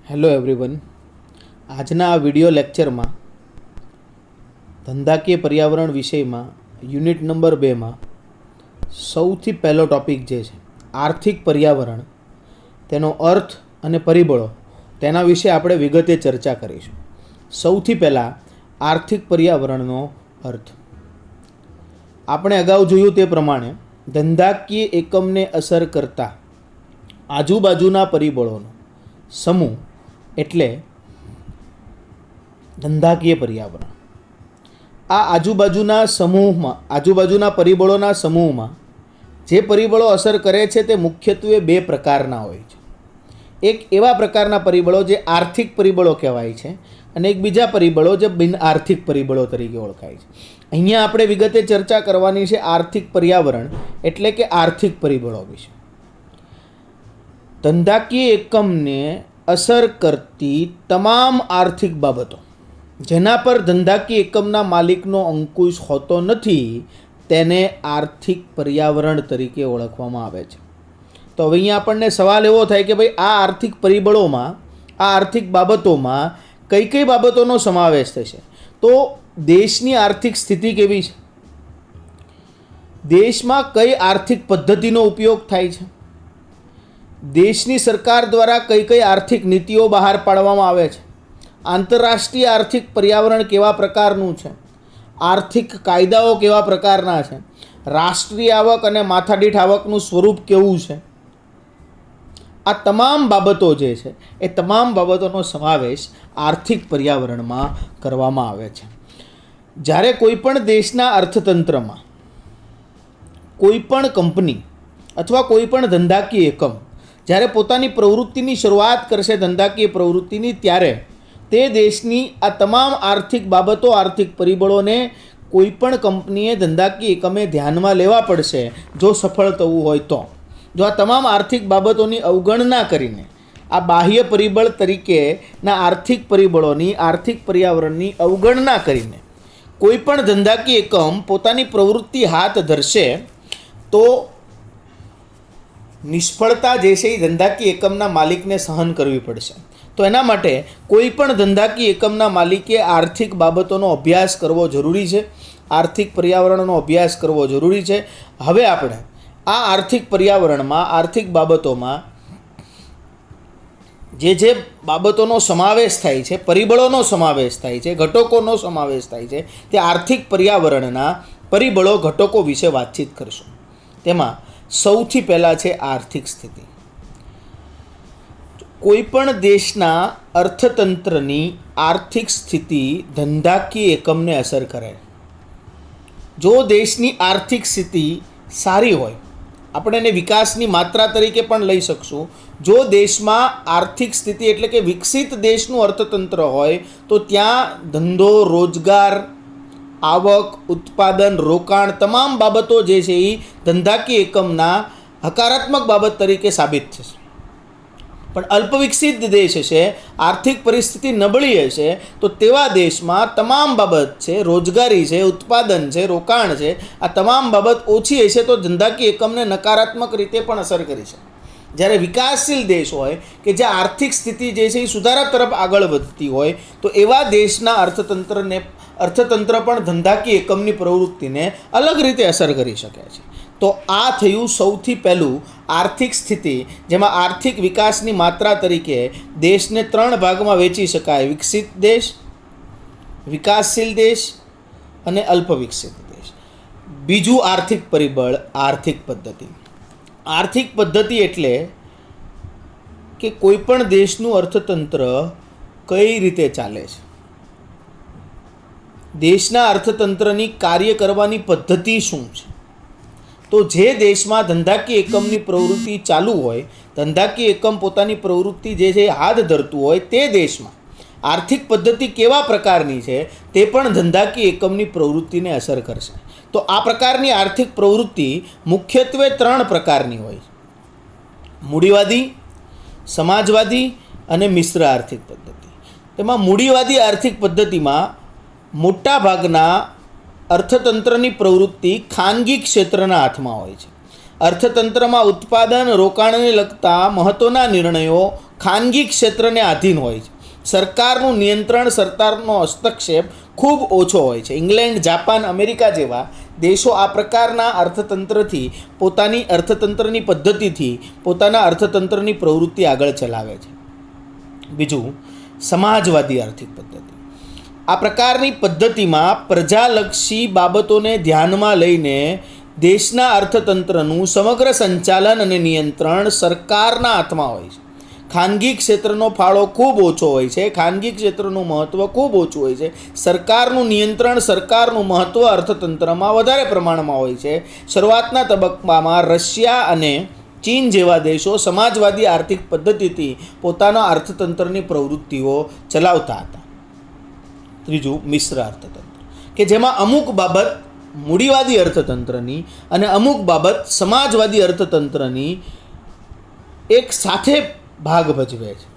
Hello everyone, આજના આ video લેક્ચરમાં ધંધાકીય પર્યાવરણ વિષયમાં યુનિટ નંબર 2માં સૌથી પહેલો ટૉપિક જે છે આર્થિક પર્યાવરણ, તેનો અર્થ અને પરિબળો, તેના વિશે આપણે વિગતે ચર્ચા કરીશું. સૌથી પહેલાં આર્થિક પર્યાવરણનો અર્થ. આપણે અગાઉ જોયું તે પ્રમાણે ધંધાકીય એકમને અસર કરતા આજુબાજુના પરિબળોનો સમૂહ એટલે ધંધાકીય પર્યાવરણ. આ આજુબાજુના પરિબળોના સમૂહમાં જે પરિબળો અસર કરે છે તે મુખ્યત્વે બે પ્રકારના હોય છે. એક એવા પ્રકારના પરિબળો જે આર્થિક પરિબળો કહેવાય છે અને એક બીજા પરિબળો જે બિન આર્થિક પરિબળો તરીકે ઓળખાય છે. અહીંયા આપણે વિગતે ચર્ચા કરવાની છે આર્થિક પર્યાવરણ એટલે કે આર્થિક પરિબળો વિશે. ધંધાકીય એકમને અસર કરતી તમામ આર્થિક બાબતો જેના પર ધંધાકીય એકમના માલિકનો અંકુશ હોતો નથી તેને આર્થિક પર્યાવરણ તરીકે ઓળખવામાં આવે છે. તો હવે અહીંયા આપણને સવાલ એવો થાય કે ભાઈ આ આર્થિક પરિબળોમાં, આ આર્થિક બાબતોમાં કઈ કઈ બાબતોનો સમાવેશ થશે? તો દેશની આર્થિક સ્થિતિ કેવી છે, દેશમાં કઈ આર્થિક પદ્ધતિનો ઉપયોગ થાય છે, દેશની સરકાર દ્વારા કઈ કઈ આર્થિક નીતિઓ બહાર પાડવામાં આવે છે, આંતરરાષ્ટ્રીય આર્થિક પર્યાવરણ કેવા પ્રકારનું છે, આર્થિક કાયદાઓ કેવા પ્રકારના છે, રાષ્ટ્રીય આવક અને માથાદીઠ આવકનું સ્વરૂપ કેવું છે. આ તમામ બાબતો જે છે એ તમામ બાબતોનો સમાવેશ આર્થિક પર્યાવરણમાં કરવામાં આવે છે. જ્યારે કોઈપણ દેશના અર્થતંત્રમાં કોઈપણ કંપની અથવા કોઈપણ ધંધાકીય એકમ જ્યારે પોતાની પ્રવૃત્તિની શરૂઆત કરશે ધંધાકીય પ્રવૃત્તિની, ત્યારે તે દેશની આ તમામ આર્થિક બાબતો, આર્થિક પરિબળોને કોઈપણ કંપનીએ ધંધાકીય એકમે ધ્યાનમાં લેવા પડશે જો સફળ થવું હોય તો. જો આ તમામ આર્થિક બાબતોની અવગણના કરીને આ બાહ્ય પરિબળ તરીકેના આર્થિક પરિબળોની, આર્થિક પર્યાવરણની અવગણના કરીને કોઈપણ ધંધાકીય એકમ પોતાની પ્રવૃત્તિ હાથ ધરશે તો નિષ્ફળતા જે છે એ ધંધાકીય એકમના માલિકને સહન કરવી પડશે. તો એના માટે કોઈ પણ ધંધાકીય એકમના માલિકે આર્થિક બાબતોનો અભ્યાસ કરવો જરૂરી છે, આર્થિક પર્યાવરણનો અભ્યાસ કરવો જરૂરી છે. હવે આપણે આ આર્થિક પર્યાવરણમાં, આર્થિક બાબતોમાં જે બાબતોનો સમાવેશ થાય છે, પરિબળોનો સમાવેશ થાય છે, ઘટકોનો સમાવેશ થાય છે, તે આર્થિક પર્યાવરણના પરિબળો, ઘટકો વિશે વાતચીત કરીશું. તેમાં સૌથી પહેલાં છે આર્થિક સ્થિતિ. કોઈપણ દેશના અર્થતંત્રની આર્થિક સ્થિતિ ધંધાકીય એકમને અસર કરે. જો દેશની આર્થિક સ્થિતિ સારી હોય, આપણે એને વિકાસની માત્રા તરીકે પણ લઈ શકશું. જો દેશમાં આર્થિક સ્થિતિ એટલે કે વિકસિત દેશનું અર્થતંત્ર હોય તો ત્યાં ધંધો, રોજગાર, આવક, ઉત્પાદન, રોકાણ તમામ બાબતો જે છે એ ધંધાકીય એકમના હકારાત્મક બાબત તરીકે સાબિત થશે. પણ અલ્પવિકસિત દેશ હશે, આર્થિક પરિસ્થિતિ નબળી હશે, તો તેવા દેશમાં તમામ બાબત છે, રોજગારી છે, ઉત્પાદન છે, રોકાણ છે, આ તમામ બાબત ઓછી હશે તો ધંધાકીય એકમને નકારાત્મક રીતે પણ અસર કરી છે. જ્યારે વિકાસશીલ દેશ હોય કે જે આર્થિક સ્થિતિ જે છે એ સુધારા તરફ આગળ વધતી હોય તો એવા દેશના અર્થતંત્ર પણ ધંધાકીય એકમની પ્રવૃત્તિને અલગ રીતે અસર કરી શકે છે. તો આ થયું સૌથી પહેલું આર્થિક સ્થિતિ, જેમાં આર્થિક વિકાસની માત્રા તરીકે દેશને 3 ભાગમાં વહેંચી શકાય: વિકસિત દેશ, વિકાસશીલ દેશ અને અલ્પવિકસિત દેશ. બીજું આર્થિક પરિબળ આર્થિક પદ્ધતિ. આર્થિક પદ્ધતિ એટલે કે કોઈપણ દેશનું અર્થતંત્ર કઈ રીતે ચાલે છે, દેશના અર્થતંત્રની કાર્ય કરવાની પદ્ધતિ શું છે. તો જે દેશમાં ધંધાકીય એકમની પ્રવૃત્તિ ચાલુ હોય, ધંધાકીય એકમ પોતાની પ્રવૃત્તિ જે છે હાથ ધરતું હોય, તે દેશમાં આર્થિક પદ્ધતિ કેવા પ્રકારની છે તે પણ ધંધાકીય એકમની પ્રવૃત્તિને અસર કરશે. તો આ પ્રકારની આર્થિક પ્રવૃત્તિ મુખ્યત્વે 3 પ્રકારની હોય: મૂડીવાદી, સમાજવાદી અને મિશ્ર આર્થિક પદ્ધતિ. તેમાં મૂડીવાદી આર્થિક પદ્ધતિમાં મોટા ભાગના અર્થતંત્રની પ્રવૃત્તિ ખાનગી ક્ષેત્રના હાથમાં હોય છે. અર્થતંત્રમાં ઉત્પાદન, રોકાણને લગતા મહત્ત્વના નિર્ણયો ખાનગી ક્ષેત્રને આધીન હોય છે. સરકારનું નિયંત્રણ, સરકારનો હસ્તક્ષેપ ખૂબ ઓછો હોય છે. ઇંગ્લેન્ડ, જાપાન, અમેરિકા જેવા દેશો આ પ્રકારના અર્થતંત્રથી, પોતાની અર્થતંત્રની પદ્ધતિથી પોતાના અર્થતંત્રની પ્રવૃત્તિ આગળ ચલાવે છે. બીજું, સમાજવાદી આર્થિક પદ્ધતિ. આ પ્રકારની પદ્ધતિમાં પ્રજાલક્ષી બાબતોને ધ્યાનમાં લઈને દેશના અર્થતંત્રનું સમગ્ર સંચાલન અને નિયંત્રણ સરકારના હાથમાં હોય છે. ખાનગી ક્ષેત્રનો ફાળો ખૂબ ઓછો હોય છે. ખાનગી ક્ષેત્રનું મહત્ત્વ ખૂબ ઓછું હોય છે. સરકારનું નિયંત્રણ, સરકારનું મહત્ત્વ અર્થતંત્રમાં વધારે પ્રમાણમાં હોય છે. શરૂઆતના તબક્કામાં રશિયા અને ચીન જેવા દેશો સમાજવાદી આર્થિક પદ્ધતિથી પોતાના અર્થતંત્રની પ્રવૃત્તિઓ ચલાવતા હતા. ત્રીજું, મિશ્ર અર્થતંત્ર, કે જેમાં અમુક બાબત મૂડીવાદી અર્થતંત્રની અને અમુક બાબત સમાજવાદી અર્થતંત્રની એક સાથે ભાગ ભજવે છે.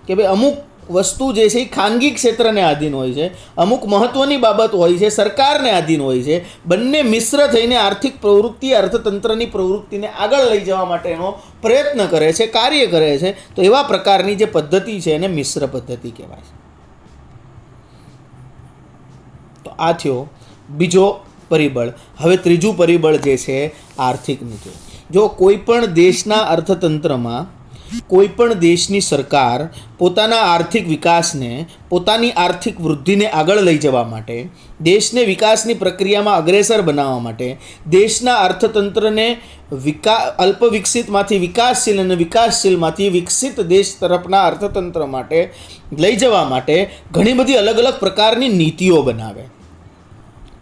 કે ભાઈ અમુક વસ્તુ જે છે એ ખાનગી ક્ષેત્રને આધીન હોય છે, અમુક મહત્ત્વની બાબત હોય છે સરકારને આધીન હોય છે. બંને મિશ્ર થઈને આર્થિક પ્રવૃત્તિ, અર્થતંત્રની પ્રવૃત્તિને આગળ લઈ જવા માટેનો પ્રયત્ન કરે છે, કાર્ય કરે છે. તો એવા પ્રકારની જે પદ્ધતિ છે એને મિશ્ર પદ્ધતિ કહેવાય છે. તો આ થયો બીજો પરિબળ. હવે ત્રીજું પરિબળ જે છે આર્થિક નીતિઓ. જો કોઈ પણ દેશના અર્થતંત્રમાં કોઈ પણ દેશની સરકાર પોતાના આર્થિક વિકાસને, પોતાની આર્થિક વૃદ્ધિને આગળ લઈ જવા માટે, દેશને વિકાસની પ્રક્રિયામાં અગ્રેસર બનાવવા માટે, દેશના અર્થતંત્રને અલ્પ વિકસિતમાંથી વિકાસશીલ અને વિકાસશીલમાંથી વિકસિત દેશ તરફના અર્થતંત્ર માટે લઈ જવા માટે ઘણી બધી અલગ અલગ પ્રકારની નીતિઓ બનાવે.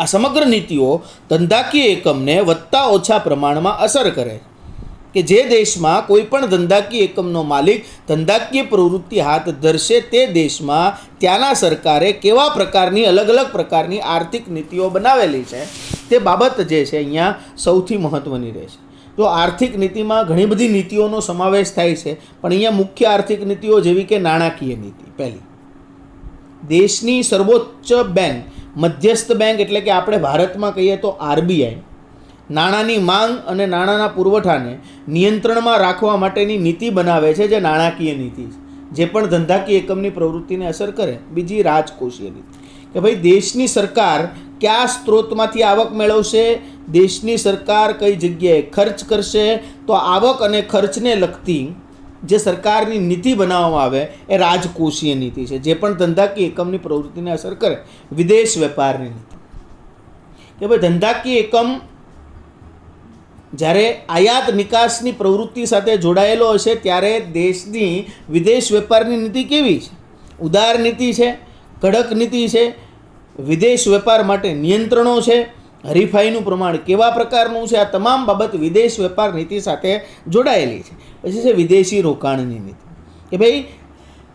આ સમગ્ર નીતિઓ ધંધાકીય એકમને વધતા ઓછા પ્રમાણમાં અસર કરે. કે જે દેશમાં કોઈ પણ ધંધાકીય એકમનો માલિક ધંધાકીય પ્રવૃત્તિ હાથ ધરશે તે દેશમાં ત્યાંના સરકારે કેવા પ્રકારની અલગ અલગ પ્રકારની આર્થિક નીતિઓ બનાવેલી છે તે બાબત જે છે અહીંયા સૌથી મહત્ત્વની રહેશે. તો આર્થિક નીતિમાં ઘણી બધી નીતિઓનો સમાવેશ થાય છે, પણ અહીંયા મુખ્ય આર્થિક નીતિઓ જેવી કે નાણાકીય નીતિ. પહેલી, દેશની સર્વોચ્ચ બેંક, મધ્યસ્થ બેંક એટલે કે આપણે ભારતમાં કહીએ તો આરબીઆઈ, નાણાંની માંગ અને નાણાંના પુરવઠાને નિયંત્રણમાં રાખવા માટેની નીતિ બનાવે છે, જે નાણાકીય નીતિ છે, જે પણ ધંધાકીય એકમની પ્રવૃત્તિને અસર કરે. બીજી, રાજકોષીય નીતિ, કે ભાઈ દેશની સરકાર કયા સ્ત્રોતમાંથી આવક મેળવશે, દેશની સરકાર કઈ જગ્યાએ ખર્ચ કરશે. તો આવક અને ખર્ચને લગતી જે સરકારની નીતિ બનાવવામાં આવે એ રાજકોષીય નીતિ છે, જે પણ ધંધાકીય એકમની પ્રવૃત્તિને અસર કરે. વિદેશ વેપારની નીતિ, કે ભાઈ ધંધાકીય એકમ જ્યારે આયાત નિકાસની પ્રવૃત્તિ સાથે જોડાયેલો હશે ત્યારે દેશની વિદેશ વેપારની નીતિ કેવી છે? ઉદાર નીતિ છે, કડક નીતિ છે, વિદેશ વેપાર માટે નિયંત્રણો છે, હરીફાઈનું પ્રમાણ કેવા પ્રકારનું છે, આ તમામ બાબત વિદેશ વેપાર નીતિ સાથે જોડાયેલી છે. પછી છે વિદેશી રોકાણની નીતિ, કે ભાઈ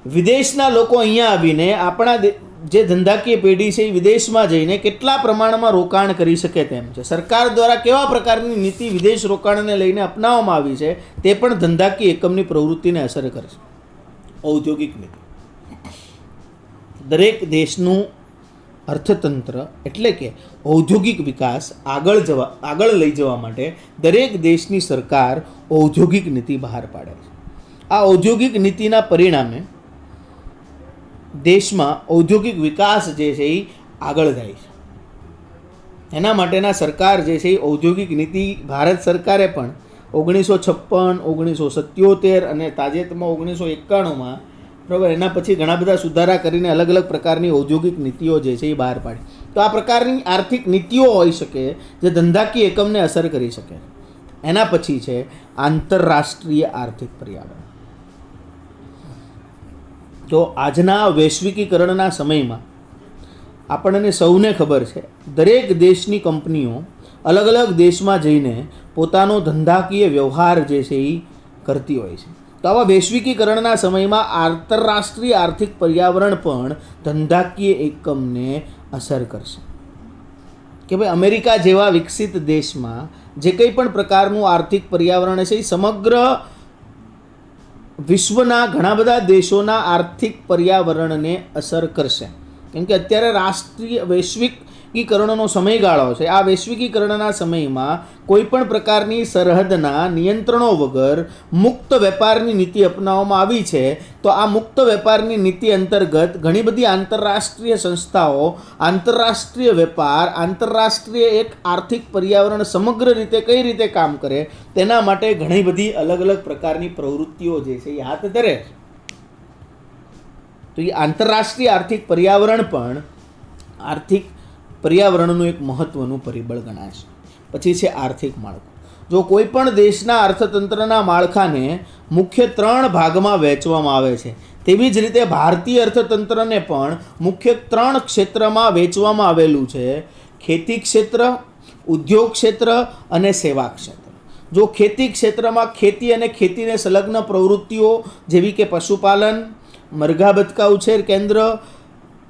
વિદેશના લોકો અહીંયા આવીને આપણા જે ધંધાકીય પેઢી છે એ વિદેશમાં જઈને કેટલા પ્રમાણમાં રોકાણ કરી શકે તેમ છે. સરકાર દ્વારા કેવા પ્રકારની નીતિ વિદેશ રોકાણને લઈને અપનાવવામાં આવી છે તે પણ ધંધાકીય એકમની પ્રવૃત્તિને અસર કરશે. ઔદ્યોગિક નીતિ, દરેક દેશનું અર્થતંત્ર એટલે કે ઔદ્યોગિક વિકાસ આગળ લઈ જવા માટે દરેક દેશની સરકાર ઔદ્યોગિક નીતિ બહાર પાડે છે. આ ઔદ્યોગિક નીતિના પરિણામે દેશમાં ઔદ્યોગિક વિકાસ જે છે એ આગળ જાય છે. એના માટેના સરકાર જે છે એ ઔદ્યોગિક નીતિ ભારત સરકારે પણ 1956, 1977 અને તાજેતરમાં 1991માં બરાબર એના પછી ઘણા બધા સુધારા કરીને અલગ અલગ પ્રકારની ઔદ્યોગિક નીતિઓ જે છે એ બહાર પાડી. તો આ પ્રકારની આર્થિક નીતિઓ હોઈ શકે જે ધંધાકીય એકમને અસર કરી શકે. એના પછી છે આંતરરાષ્ટ્રીય આર્થિક પર્યાવરણ. તો આજના વૈશ્વિકીકરણના સમયમાં આપણને સૌને ખબર છે દરેક દેશની કંપનીઓ અલગ અલગ દેશમાં જઈને પોતાનો ધંધાકીય વ્યવહાર જે છે એ કરતી હોય છે. તો આવા વૈશ્વિકીકરણના સમયમાં આંતરરાષ્ટ્રીય આર્થિક પર્યાવરણ પણ ધંધાકીય એકમને અસર કરશે. કે ભાઈ અમેરિકા જેવા વિકસિત દેશમાં જે કંઈ પણ પ્રકારનું આર્થિક પર્યાવરણ છે એ સમગ્ર વિશ્વના ઘણા બધા દેશોના આર્થિક પર્યાવરણને અસર કરશે. કેમ કે અત્યારે વૈશ્વિક વૈશ્વિકીકરણનો સમયગાળો છે, આ વૈશ્વિકીકરણના સમયમાં કોઈપણ પ્રકારની સરહદના નિયંત્રણો વગર મુક્ત વેપારની નીતિ અપનાવવામાં આવી છે. તો આ મુક્ત વેપારની નીતિ અંતર્ગત ઘણી બધી આંતરરાષ્ટ્રીય સંસ્થાઓ આંતરરાષ્ટ્રીય વેપાર, આંતરરાષ્ટ્રીય એક આર્થિક પર્યાવરણ સમગ્ર રીતે કઈ રીતે કામ કરે તેના માટે ઘણી બધી અલગ અલગ પ્રકારની પ્રવૃત્તિઓ જે છે એ હાથ ધરે. તો એ આંતરરાષ્ટ્રીય આર્થિક પર્યાવરણ પણ આર્થિક પર્યાવરણનું એક મહત્ત્વનું પરિબળ ગણાય છે. પછી છે આર્થિક માળખું. જો કોઈ પણ દેશના અર્થતંત્રના માળખાને મુખ્ય 3 ભાગમાં વહેંચવામાં આવે છે, તેવી જ રીતે ભારતીય અર્થતંત્રને પણ મુખ્ય 3 ક્ષેત્રમાં વહેંચવામાં આવેલું છે: ખેતી ક્ષેત્ર, ઉદ્યોગ ક્ષેત્ર અને સેવા ક્ષેત્ર. જો ખેતી ક્ષેત્રમાં ખેતી અને ખેતીને સંલગ્ન પ્રવૃત્તિઓ જેવી કે પશુપાલન, મરઘા બતકા ઉછેર કેન્દ્ર,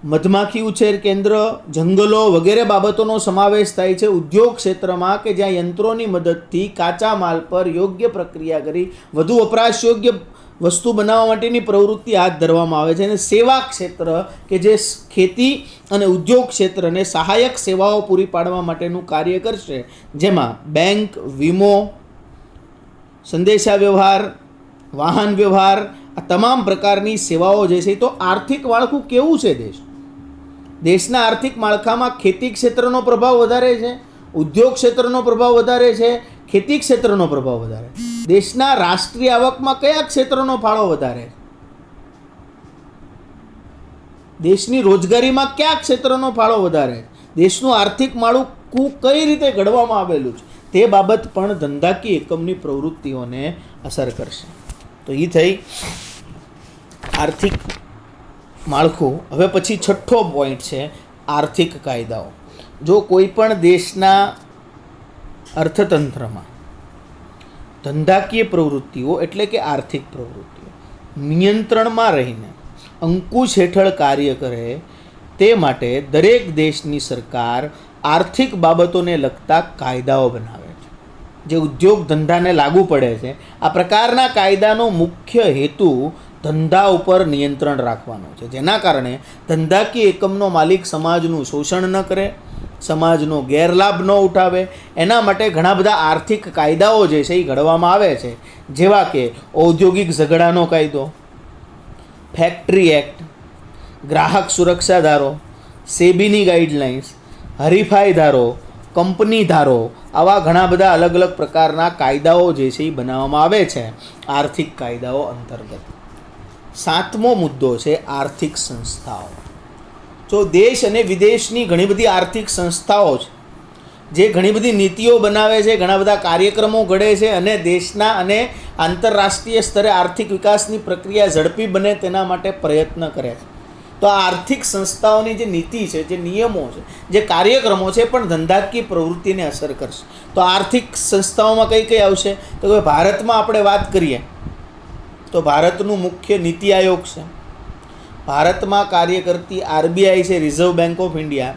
મધમાખી ઉછેર કેન્દ્ર, જંગલો વગેરે બાબતોનો સમાવેશ થાય છે. ઉદ્યોગ ક્ષેત્રમાં કે જ્યાં યંત્રોની મદદથી કાચા માલ પર યોગ્ય પ્રક્રિયા કરી વધુ વપરાશયોગ્ય વસ્તુ બનાવવા માટેની પ્રવૃત્તિ હાથ ધરવામાં આવે છે. અને સેવા ક્ષેત્ર કે જે ખેતી અને ઉદ્યોગ ક્ષેત્રને સહાયક સેવાઓ પૂરી પાડવા માટેનું કાર્ય કરશે, જેમાં બેંક, વીમો, સંદેશા વ્યવહાર, વાહન વ્યવહાર, આ તમામ પ્રકારની સેવાઓ જે છે. તો આર્થિક માળખું કેવું છે દેશના આર્થિક માળખામાં ખેતી ક્ષેત્રનો પ્રભાવ વધારે છે, ઉદ્યોગ ક્ષેત્રનો પ્રભાવ વધારે છે, ખેતી ક્ષેત્રનો પ્રભાવ વધારે. દેશના રાષ્ટ્રીય આવકમાં કયા ક્ષેત્રનો ફાળો વધારે છે, દેશની રોજગારીમાં કયા ક્ષેત્રનો ફાળો વધારે છે, દેશનું આર્થિક માળખું કઈ રીતે ઘડવામાં આવેલું છે, તે બાબત પણ ધંધાકીય એકમની પ્રવૃત્તિઓને અસર કરશે. તો એ થઈ આર્થિક માળખું. હવે પછી છઠ્ઠો પોઈન્ટ છે આર્થિક કાયદાઓ. જો કોઈ પણ દેશના અર્થતંત્રમાં ધંધાકીય પ્રવૃત્તિઓ એટલે કે આર્થિક પ્રવૃત્તિઓ નિયંત્રણમાં રહીને અંકુશ હેઠળ કાર્ય કરે તે માટે દરેક દેશની સરકાર આર્થિક બાબતોને લગતા કાયદાઓ બનાવે છે, જે ઉદ્યોગ ધંધાને લાગુ પડે છે. આ પ્રકારના કાયદાનો મુખ્ય હેતુ ધંધા ઉપર નિયંત્રણ રાખવાનો છે, જેના કારણે ધંધાકીય એકમનો માલિક સમાજનું શોષણ ન કરે, સમાજનો ગેરલાભ ન ઉઠાવે. એના માટે ઘણા બધા આર્થિક કાયદાઓ જે છે એ ઘડવામાં આવે છે, જેવા કે ઔદ્યોગિક ઝઘડાનો કાયદો, ફેક્ટરી એક્ટ, ગ્રાહક સુરક્ષા ધારો, સેબીની ગાઈડલાઇન્સ, હરીફાઈ ધારો, કંપની ધારો, આવા ઘણા બધા અલગ અલગ પ્રકારના કાયદાઓ જે છે એ બનાવવામાં આવે છે આર્થિક કાયદાઓ અંતર્ગત. 7મો મુદ્દો છે આર્થિક સંસ્થાઓ. જો દેશ અને વિદેશની ઘણી બધી આર્થિક સંસ્થાઓ છે, જે ઘણી બધી નીતિઓ બનાવે છે, ઘણા બધા કાર્યક્રમો ઘડે છે અને દેશના અને આંતરરાષ્ટ્રીય સ્તરે આર્થિક વિકાસની પ્રક્રિયા ઝડપી બને તેના માટે પ્રયત્ન કરે છે. તો આ આર્થિક સંસ્થાઓની જે નીતિ છે, જે નિયમો છે, જે કાર્યક્રમો છે, પણ ધંધાકીય પ્રવૃત્તિને અસર કરશે. તો આર્થિક સંસ્થાઓમાં કઈ કઈ આવશે? તો કે ભારતમાં આપણે વાત કરીએ તો ભારતનું મુખ્ય નીતિ આયોગ છે. ભારતમાં કાર્ય કરતી આરબીઆઈ છે, Reserve Bank of India.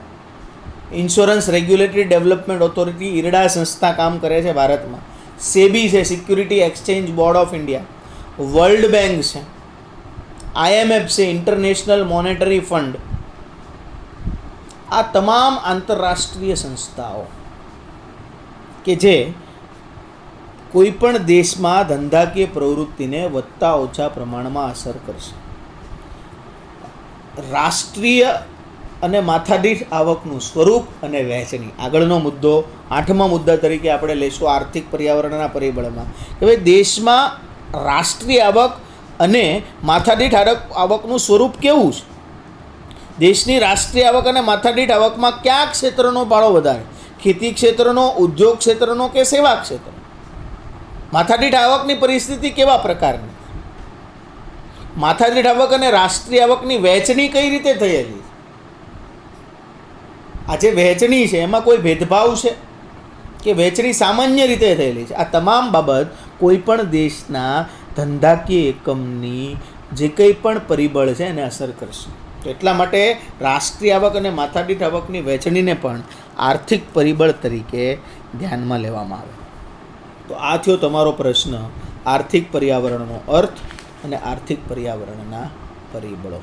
Insurance Regulatory Development Authority, IRDA સંસ્થા કામ કરે છે ભારતમાં. સેબી છે, Security Exchange Board of India. World Bank છે, IMF છે, ઇન્ટરનેશનલ મોનેટરી ફંડ. આ તમામ આંતરરાષ્ટ્રીય સંસ્થાઓ કે જે કોઈ પણ દેશમાં ધંધાકીય પ્રવૃત્તિને વધતા ઓછા પ્રમાણમાં અસર કરશે. રાષ્ટ્રીય અને માથાદીઠ આવકનું સ્વરૂપ અને વહેંચણી. આગળનો મુદ્દો 8મા મુદ્દા તરીકે આપણે લઈશું આર્થિક પર્યાવરણના પરિબળમાં કે ભાઈ દેશમાં રાષ્ટ્રીય આવક અને માથાદીઠ આવકનું સ્વરૂપ કેવું છે. દેશની રાષ્ટ્રીય આવક અને માથાદીઠ આવકમાં કયા ક્ષેત્રનો ફાળો વધારે, ખેતી ક્ષેત્રનો, ઉદ્યોગ ક્ષેત્રનો કે સેવા ક્ષેત્ર? માથાદીઠ આવકની પરિસ્થિતિ કેવા પ્રકારની? માથાદીઠ આવક અને રાષ્ટ્રીય આવકની વહેંચણી કઈ રીતે થયેલી? આ જે વહેંચણી છે એમાં કોઈ ભેદભાવ છે કે વહેંચણી સામાન્ય રીતે થયેલી છે? આ તમામ બાબત કોઈ પણ દેશના ધંધાકીય એકમની જે કંઈ પણ પરિબળ છે એને અસર કરશે. તો એટલા માટે રાષ્ટ્રીય આવક અને માથાદીઠ આવકની વહેંચણીને પણ આર્થિક પરિબળ તરીકે ધ્યાનમાં લેવામાં આવે. તો આ થયો તમારો પ્રશ્ન, આર્થિક પર્યાવરણનો અર્થ અને આર્થિક પર્યાવરણના પરિબળો.